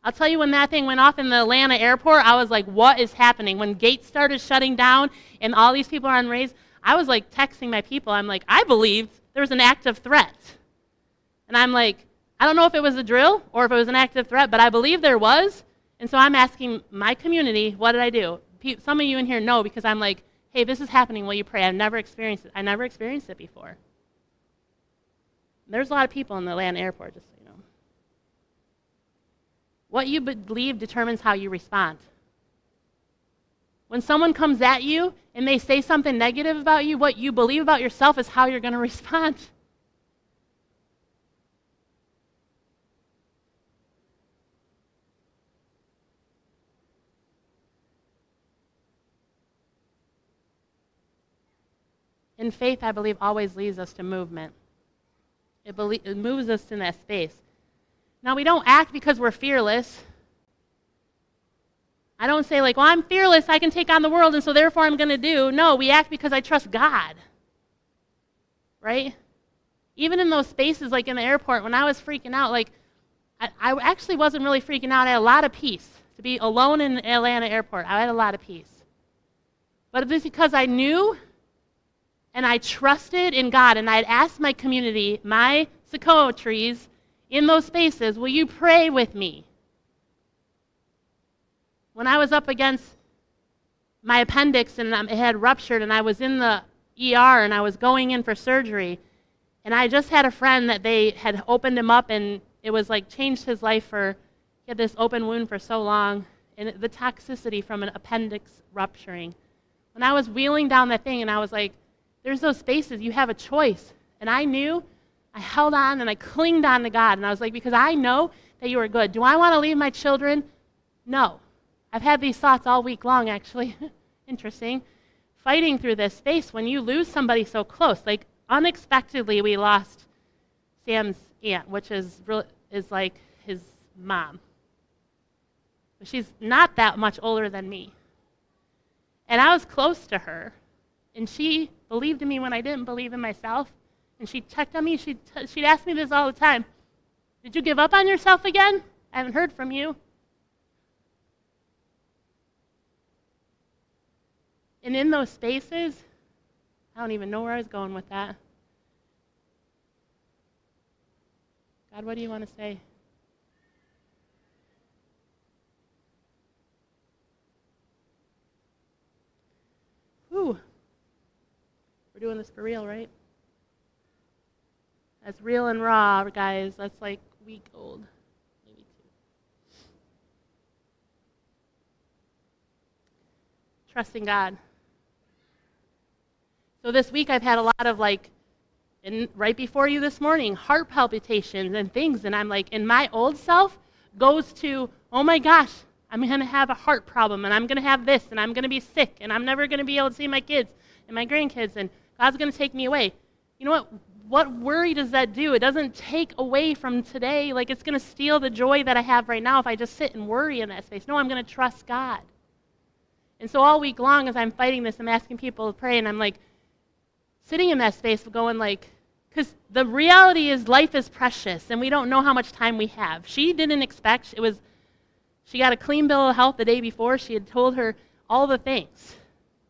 I'll tell you, when that thing went off in the Atlanta airport, I was like, what is happening? When gates started shutting down and all these people are on raise, I was like texting my people. I'm like, I believed there was an active threat. And I'm like, I don't know if it was a drill or if it was an active threat, but I believe there was. And so I'm asking my community, what did I do? Some of you in here know, because I'm like, hey, this is happening. Will you pray? I've never experienced it. I never experienced it before. There's a lot of people in the Atlanta airport, just so you know. What you believe determines how you respond. When someone comes at you and they say something negative about you, what you believe about yourself is how you're going to respond. And faith, I believe, always leads us to movement. It moves us in that space. Now, we don't act because we're fearless. I don't say well, I'm fearless, I can take on the world, and so therefore I'm going to do. No, we act because I trust God. Right? Even in those spaces, like in the airport, when I was freaking out, I actually wasn't really freaking out. I had a lot of peace. To be alone in the Atlanta airport, I had a lot of peace. But it's because I knew and I trusted in God, and I'd asked my community, my sequoia trees, in those spaces, will you pray with me? When I was up against my appendix and it had ruptured and I was in the ER and I was going in for surgery, and I just had a friend that they had opened him up, and it was changed his life. He had this open wound for so long, and the toxicity from an appendix rupturing. When I was wheeling down that thing, and I was like, there's those spaces, you have a choice. And I knew, I held on and I clinged on to God. And I was like, because I know that you are good. Do I want to leave my children? No. I've had these thoughts all week long, actually. Interesting. Fighting through this space when you lose somebody so close. Unexpectedly, we lost Sam's aunt, which is like his mom. She's not that much older than me. And I was close to her. And she believed in me when I didn't believe in myself. And she checked on me. She'd ask me this all the time. Did you give up on yourself again? I haven't heard from you. And in those spaces, I don't even know where I was going with that. God, what do you want to say? Whew. We're doing this for real, right? That's real and raw, guys. That's like week old. Maybe 2. Trusting God. So this week I've had a lot of right before you this morning, heart palpitations and things. And I'm like, and my old self goes to, oh my gosh, I'm going to have a heart problem, and I'm going to have this, and I'm going to be sick, and I'm never going to be able to see my kids and my grandkids, and God's going to take me away. You know what? What worry does that do? It doesn't take away from today. Like, it's going to steal the joy that I have right now if I just sit and worry in that space. No, I'm going to trust God. And so all week long as I'm fighting this, I'm asking people to pray, and I'm like sitting in that space going like, because the reality is life is precious, and we don't know how much time we have. She didn't expect, she got a clean bill of health the day before. She had told her all the things.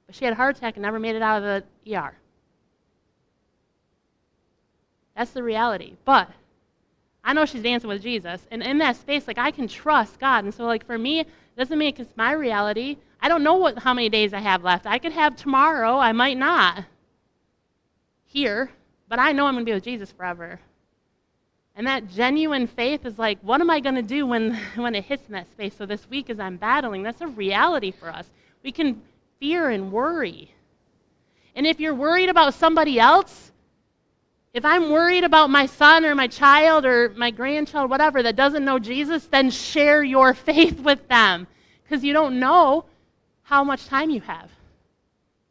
But she had a heart attack and never made it out of the ER. That's the reality. But I know she's dancing with Jesus. And in that space, I can trust God. And so, for me, it doesn't make it my reality. I don't know how many days I have left. I could have tomorrow. I might not. Here. But I know I'm going to be with Jesus forever. And that genuine faith is what am I going to do when it hits in that space? So this week as I'm battling, that's a reality for us. We can fear and worry. And if you're worried about somebody else, if I'm worried about my son or my child or my grandchild, whatever, that doesn't know Jesus, then share your faith with them, because you don't know how much time you have.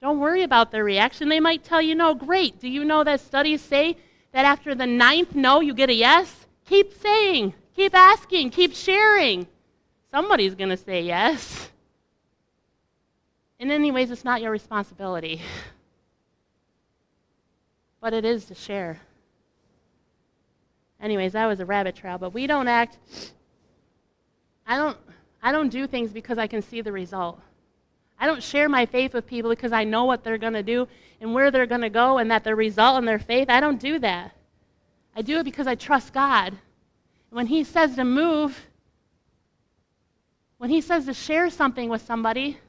Don't worry about their reaction. They might tell you no. Great. Do you know that studies say that after the 9th no, you get a yes? Keep saying, keep asking, keep sharing. Somebody's going to say yes. In any ways, it's not your responsibility. But it is to share. Anyways, that was a rabbit trail, but we don't act, I don't do things because I can see the result. I don't share my faith with people because I know what they're going to do and where they're going to go and that the result in their faith. I don't do that. I do it because I trust God. When he says to move, when he says to share something with somebody,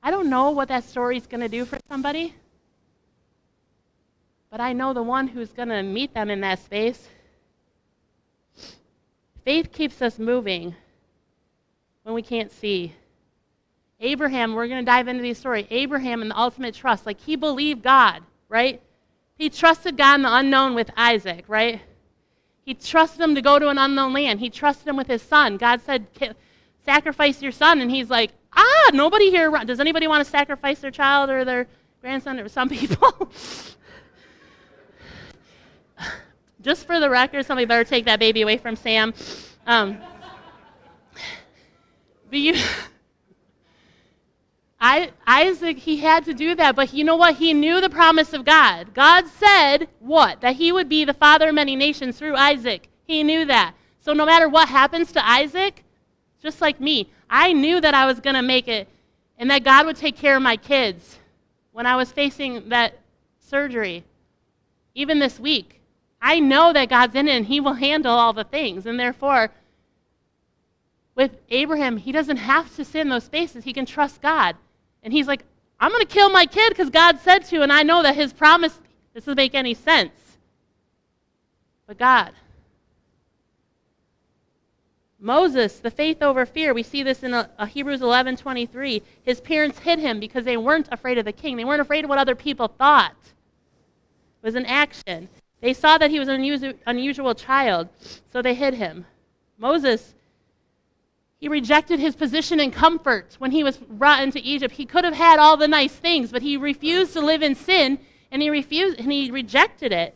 I don't know what that story is going to do for somebody, but I know the one who's going to meet them in that space. Faith keeps us moving when we can't see. Abraham, we're going to dive into this story. Abraham and the ultimate trust, he believed God, right? He trusted God in the unknown with Isaac, right? He trusted him to go to an unknown land. He trusted him with his son. God said, sacrifice your son. And he's like, nobody here, does anybody want to sacrifice their child or their grandson? Or some people. Just for the record, somebody better take that baby away from Sam. But Isaac, he had to do that, but you know what? He knew the promise of God. God said what? That he would be the father of many nations through Isaac. He knew that. So no matter what happens to Isaac, just like me, I knew that I was going to make it and that God would take care of my kids when I was facing that surgery. Even this week, I know that God's in it and he will handle all the things. And therefore, with Abraham, he doesn't have to sit in those spaces. He can trust God. And he's like, I'm going to kill my kid because God said to, and I know that his promise, this doesn't make any sense. But God. Moses, the faith over fear, we see this in Hebrews 11:23. His parents hid him because they weren't afraid of the king. They weren't afraid of what other people thought. It was an action. They saw that he was an unusual child, so they hid him. Moses, he rejected his position and comfort when he was brought into Egypt. He could have had all the nice things, but he refused to live in sin, and he rejected it.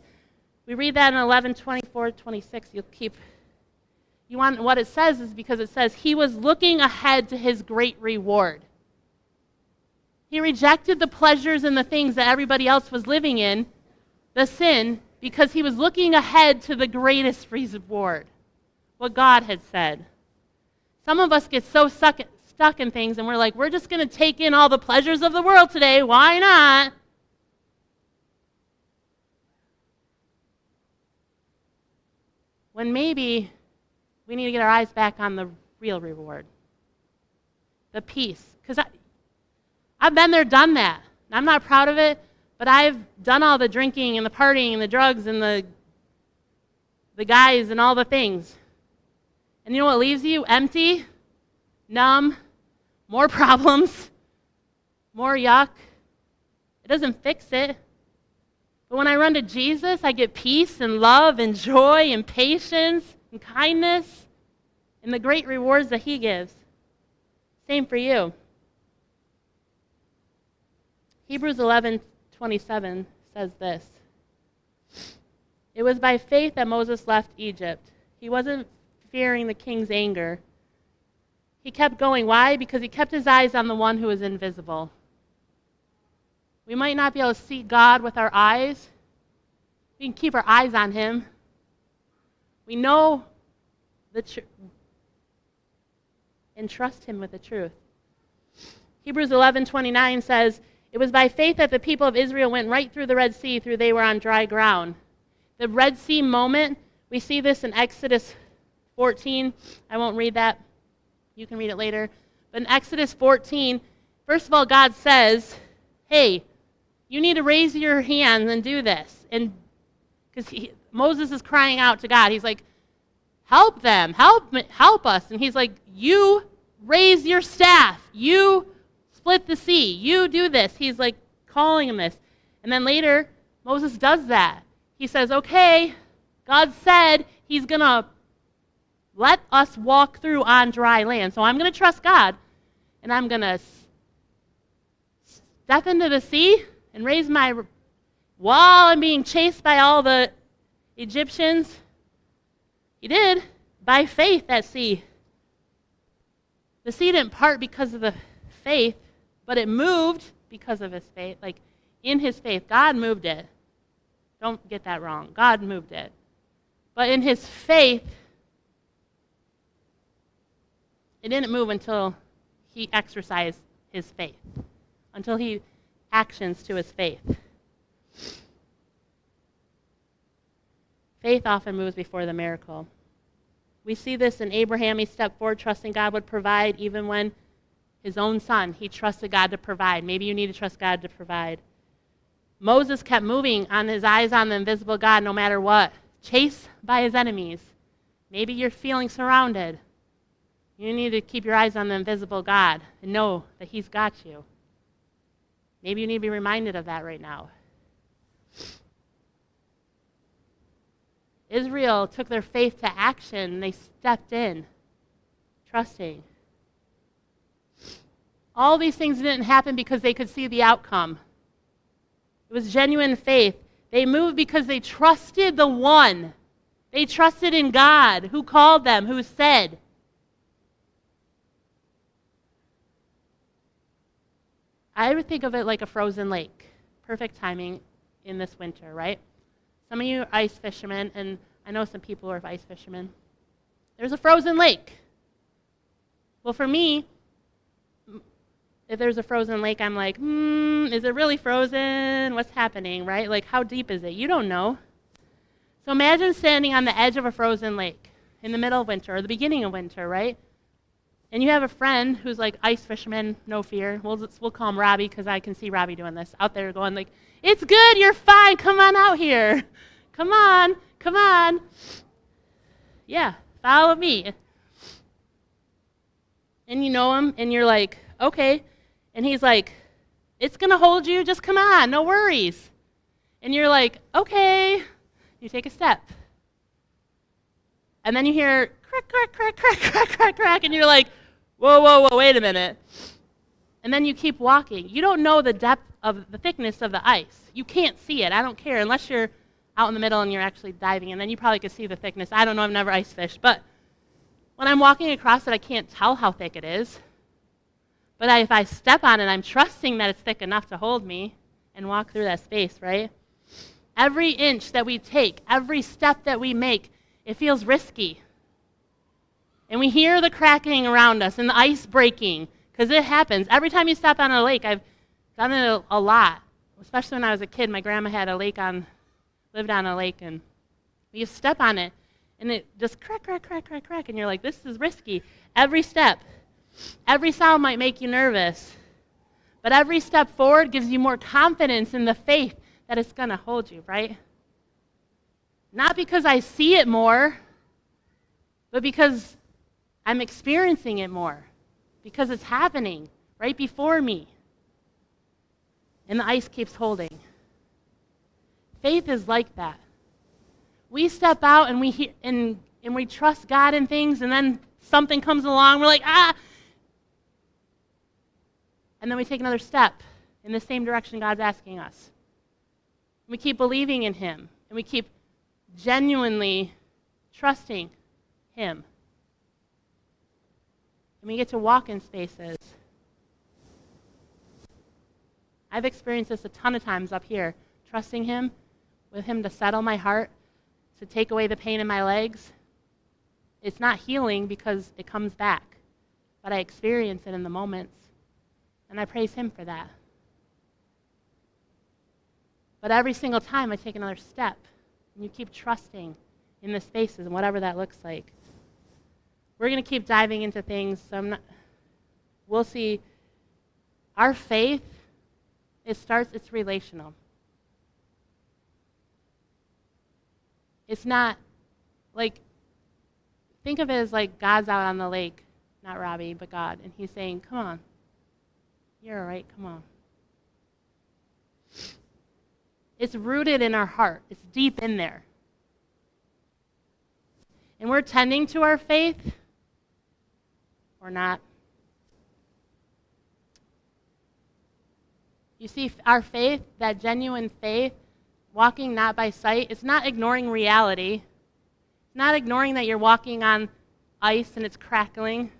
We read that in 11:24-26. You want what it says is because it says he was looking ahead to his great reward. He rejected the pleasures and the things that everybody else was living in, the sin, because he was looking ahead to the greatest reward, what God had said. Some of us get so stuck in things, and we're like, we're just going to take in all the pleasures of the world today. Why not? When maybe we need to get our eyes back on the real reward, the peace. Because I've been there, done that. I'm not proud of it, but I've done all the drinking and the partying and the drugs and the guys and all the things. And you know what leaves you? Empty, numb, more problems, more yuck. It doesn't fix it. But when I run to Jesus, I get peace and love and joy and patience and kindness and the great rewards that he gives. Same for you. Hebrews 11:27 says this. It was by faith that Moses left Egypt. He wasn't fearing the king's anger. He kept going. Why? Because he kept his eyes on the one who is invisible. We might not be able to see God with our eyes. We can keep our eyes on him. We know the truth and trust him with the truth. Hebrews 11:29 says, it was by faith that the people of Israel went right through the Red Sea, through they were on dry ground. The Red Sea moment, we see this in Exodus 14. I won't read that. You can read it later. But in Exodus 14, first of all, God says, hey, you need to raise your hands and do this. And because Moses is crying out to God. He's like, help them, help us. And he's like, you raise your staff. You split the sea. You do this. He's like calling him this. And then later, Moses does that. He says, okay, God said he's going to let us walk through on dry land. So I'm going to trust God, and I'm going to step into the sea and raise my, while I'm being chased by all the Egyptians. He did, by faith, that sea. The sea didn't part because of the faith, but it moved because of his faith. Like, in his faith, God moved it. Don't get that wrong. God moved it. But in his faith, it didn't move until he exercised his faith, until he actions to his faith. Faith often moves before the miracle. We see this in Abraham. He stepped forward trusting God would provide even when his own son, he trusted God to provide. Maybe you need to trust God to provide. Moses kept moving on his eyes on the invisible God no matter what, chased by his enemies. Maybe you're feeling surrounded. You need to keep your eyes on the invisible God and know that he's got you. Maybe you need to be reminded of that right now. Israel took their faith to action. They stepped in, trusting. All these things didn't happen because they could see the outcome. It was genuine faith. They moved because they trusted the one. They trusted in God who called them, who said. I would think of it like a frozen lake. Perfect timing in this winter, right? Some of you are ice fishermen, and I know some people who are ice fishermen. There's a frozen lake. Well, for me, if there's a frozen lake, I'm like, is it really frozen? What's happening, right? Like, how deep is it? You don't know. So imagine standing on the edge of a frozen lake in the middle of winter or the beginning of winter, right? And you have a friend who's like ice fisherman, no fear. We'll call him Robbie because I can see Robbie doing this out there going like, it's good, you're fine, come on out here. Come on, come on. Yeah, follow me. And you know him, and you're like, okay. And he's like, it's going to hold you, just come on, no worries. And you're like, okay. You take a step. And then you hear crack, crack, crack, crack, crack, crack, crack, and you're like, whoa, whoa, whoa, wait a minute. And then you keep walking. You don't know the depth of the thickness of the ice. You can't see it. I don't care unless you're out in the middle and you're actually diving, and then you probably could see the thickness. I don't know, I've never ice fished, but when I'm walking across it, I can't tell how thick it is. But if I step on it, I'm trusting that it's thick enough to hold me and walk through that space, right? Every inch that we take, every step that we make, it feels risky. And we hear the cracking around us and the ice breaking, because it happens. Every time you step on a lake, I've done it a lot, especially when I was a kid. My grandma had lived on a lake, and you step on it, and it just crack, crack, crack, crack, crack, and you're like, this is risky. Every step, every sound might make you nervous, but every step forward gives you more confidence in the faith that it's going to hold you, right? Not because I see it more, but because I'm experiencing it more, because it's happening right before me, and the ice keeps holding. Faith is like that. We step out and we trust God in things, and then something comes along, we're like, ah! And then we take another step in the same direction God's asking us. We keep believing in Him, and we keep genuinely trusting Him. And we get to walk in spaces. I've experienced this a ton of times up here, trusting Him, with Him to settle my heart, to take away the pain in my legs. It's not healing because it comes back, but I experience it in the moments, and I praise Him for that. But every single time I take another step, and you keep trusting in the spaces and whatever that looks like. We're going to keep diving into things, so we'll see. Our faith, it's relational. It's not like, think of it as like God's out on the lake, not Robbie, but God, and He's saying, come on, you're all right, come on. It's rooted in our heart. It's deep in there. And we're tending to our faith or not. You see, our faith, that genuine faith, walking not by sight, it's not ignoring reality. It's not ignoring that you're walking on ice and it's crackling.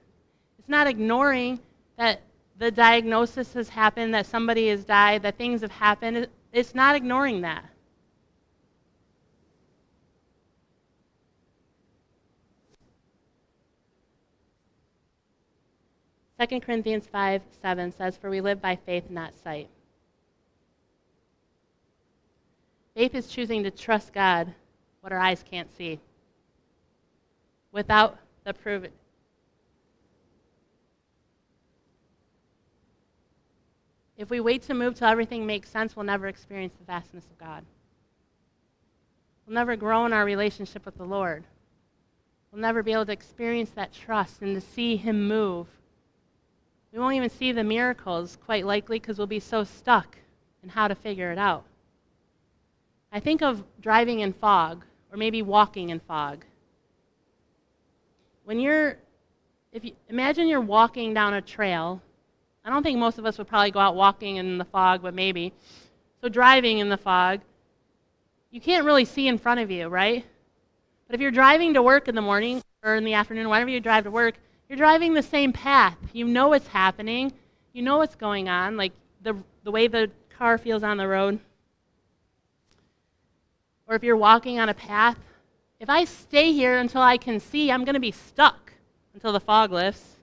It's not ignoring that the diagnosis has happened, that somebody has died, that things have happened. It's not ignoring that. Second Corinthians 5:7 says, for we live by faith, not sight. Faith is choosing to trust God, what our eyes can't see, without the proof. If we wait to move till everything makes sense, we'll never experience the vastness of God. We'll never grow in our relationship with the Lord. We'll never be able to experience that trust and to see Him move. We won't even see the miracles, quite likely, because we'll be so stuck in how to figure it out. I think of driving in fog, or maybe walking in fog. Imagine you're walking down a trail. I don't think most of us would probably go out walking in the fog, but maybe. So driving in the fog, you can't really see in front of you, right? But if you're driving to work in the morning or in the afternoon, whenever you drive to work, you're driving the same path. You know what's happening. You know what's going on, like the way the car feels on the road. Or if you're walking on a path, if I stay here until I can see, I'm going to be stuck until the fog lifts.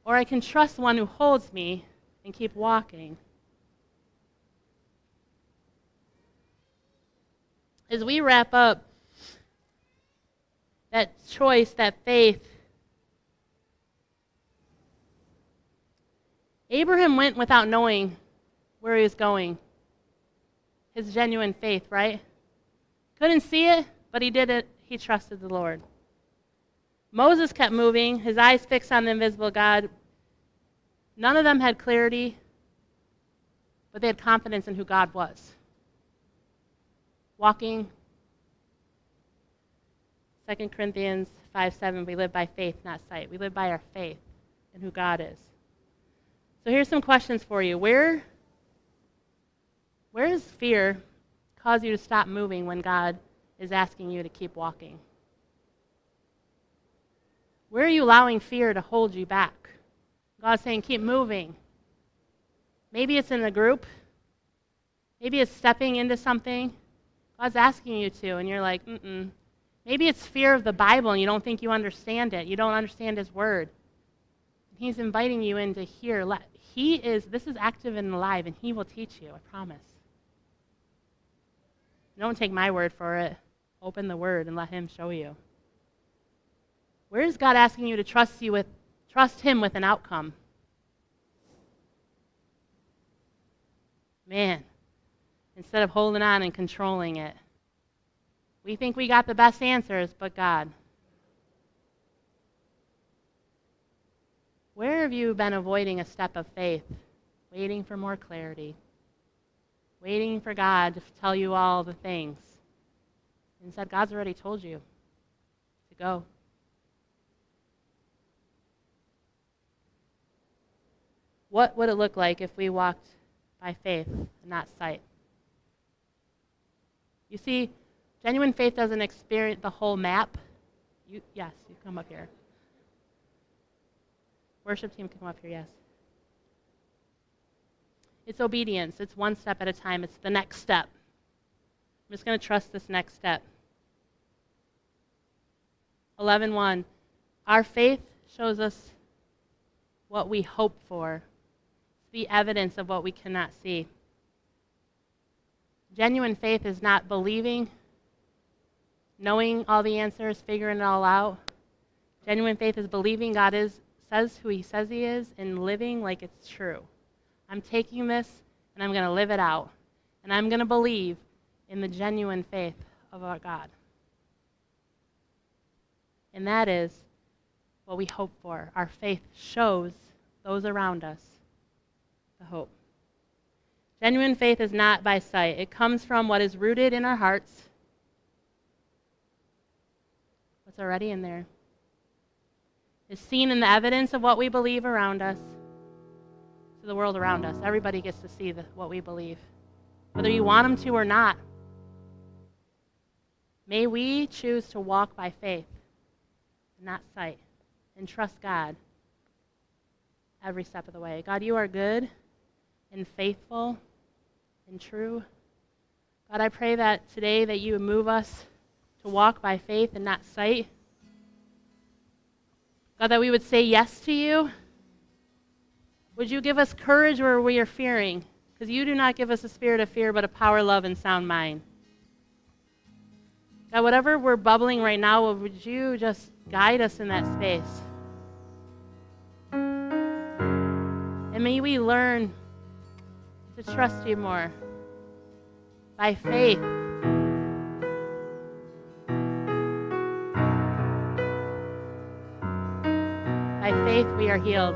Or I can trust the one who holds me and keep walking. As we wrap up, that choice, that faith, Abraham went without knowing where he was going. His genuine faith, right? Couldn't see it, but he did it. He trusted the Lord. Moses kept moving, his eyes fixed on the invisible God. None of them had clarity, but they had confidence in who God was. Walking, 2 Corinthians 5:7, we live by faith, not sight. We live by our faith in who God is. So here's some questions for you. Where does fear cause you to stop moving when God is asking you to keep walking? Where are you allowing fear to hold you back? God's saying, keep moving. Maybe it's in the group. Maybe it's stepping into something. God's asking you to, and you're like, Maybe it's fear of the Bible and you don't think you understand it. You don't understand His Word. He's inviting you in to hear. This is active and alive, and He will teach you, I promise. Don't take my word for it. Open the Word and let Him show you. Where is God asking you to trust Him with an outcome? Man, instead of holding on and controlling it. We think we got the best answers, but God. Where have you been avoiding a step of faith, waiting for more clarity, waiting for God to tell you all the things? Instead, God's already told you to go. What would it look like if we walked by faith and not sight? You see, genuine faith doesn't experience the whole map. Yes, you come up here. Worship team, come up here, yes. It's obedience. It's one step at a time. It's the next step. I'm just going to trust this next step. 11:1. Our faith shows us what we hope for. It's the evidence of what we cannot see. Genuine faith is not believing, knowing all the answers, figuring it all out. Genuine faith is believing God says who He says He is, and living like it's true. I'm taking this, and I'm going to live it out. And I'm going to believe in the genuine faith of our God. And that is what we hope for. Our faith shows those around us the hope. Genuine faith is not by sight. It comes from what is rooted in our hearts. What's already in there is seen in the evidence of what we believe around us, to the world around us. Everybody gets to see what we believe, whether you want them to or not. May we choose to walk by faith, not sight, and trust God every step of the way. God, you are good and faithful and true. God, I pray that today that you would move us to walk by faith and not sight. God, that we would say yes to you. Would you give us courage where we are fearing? Because you do not give us a spirit of fear, but a power, love, and sound mind. God, whatever we're bubbling right now, would you just guide us in that space? And may we learn to trust you more by faith. By faith, we are healed.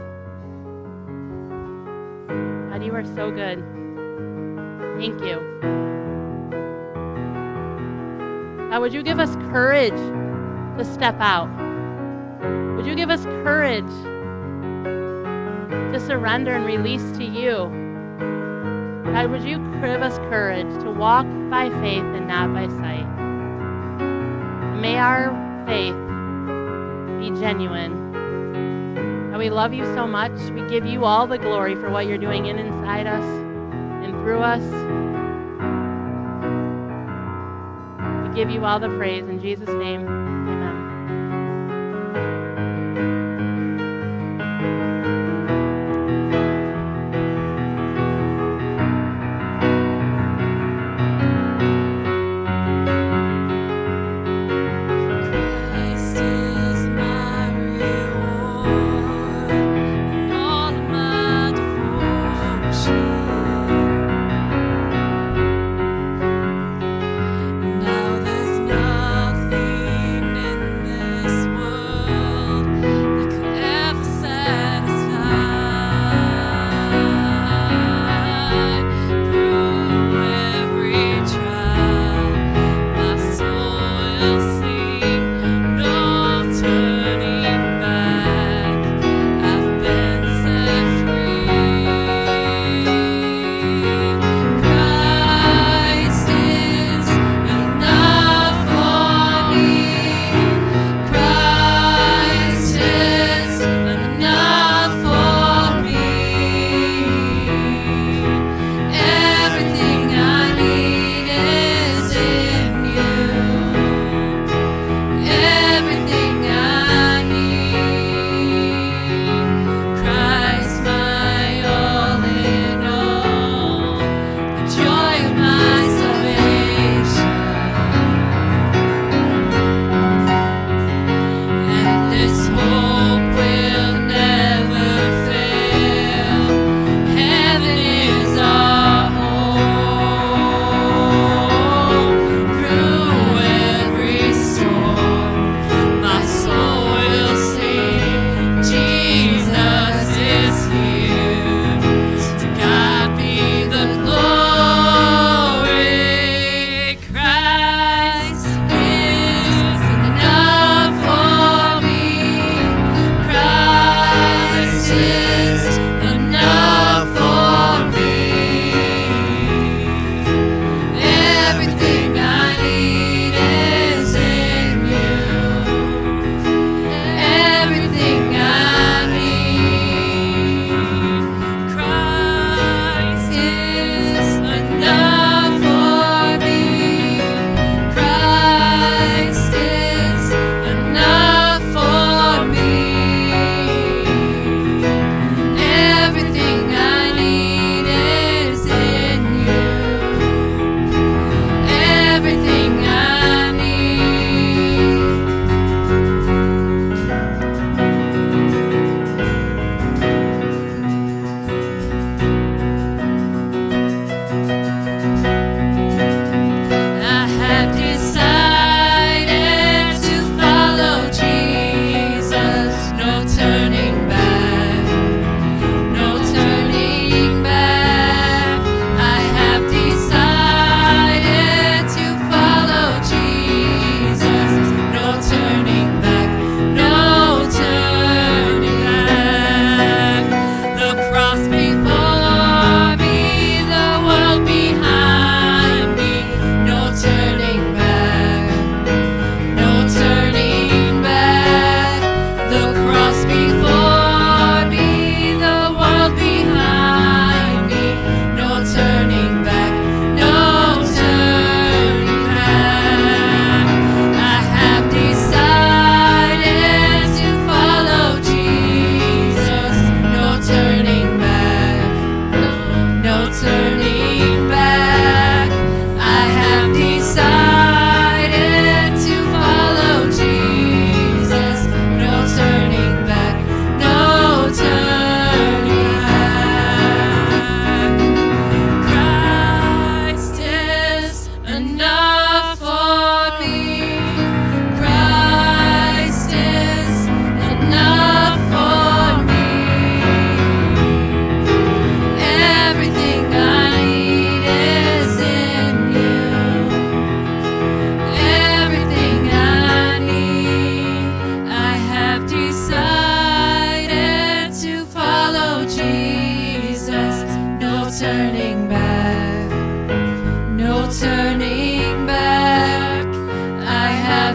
God, you are so good. Thank you. God, would you give us courage to step out? Would you give us courage to surrender and release to you? God, would you give us courage to walk by faith and not by sight? May our faith be genuine. God, we love you so much. We give you all the glory for what you're doing inside us and through us. We give you all the praise. In Jesus' name, amen. Now there's nothing in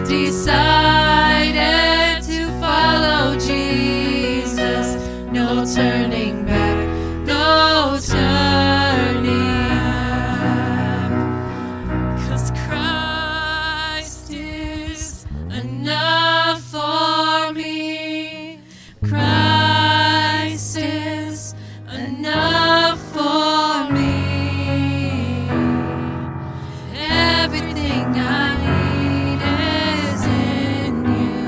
have decided to follow Jesus. No turning back, no turning back. 'Cause Christ is enough for me. Christ is enough for me. Everything I need is in you.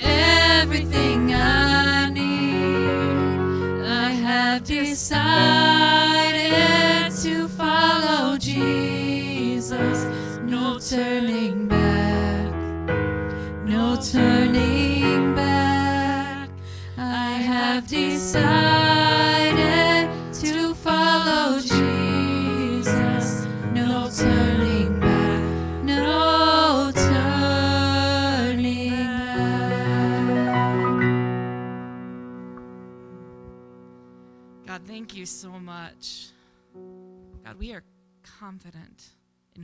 Everything I need, I have decided to follow Jesus. No turning back, no turning back. I have decided to follow Jesus. No turning back, no turning back. God, thank you so much. God, we are confident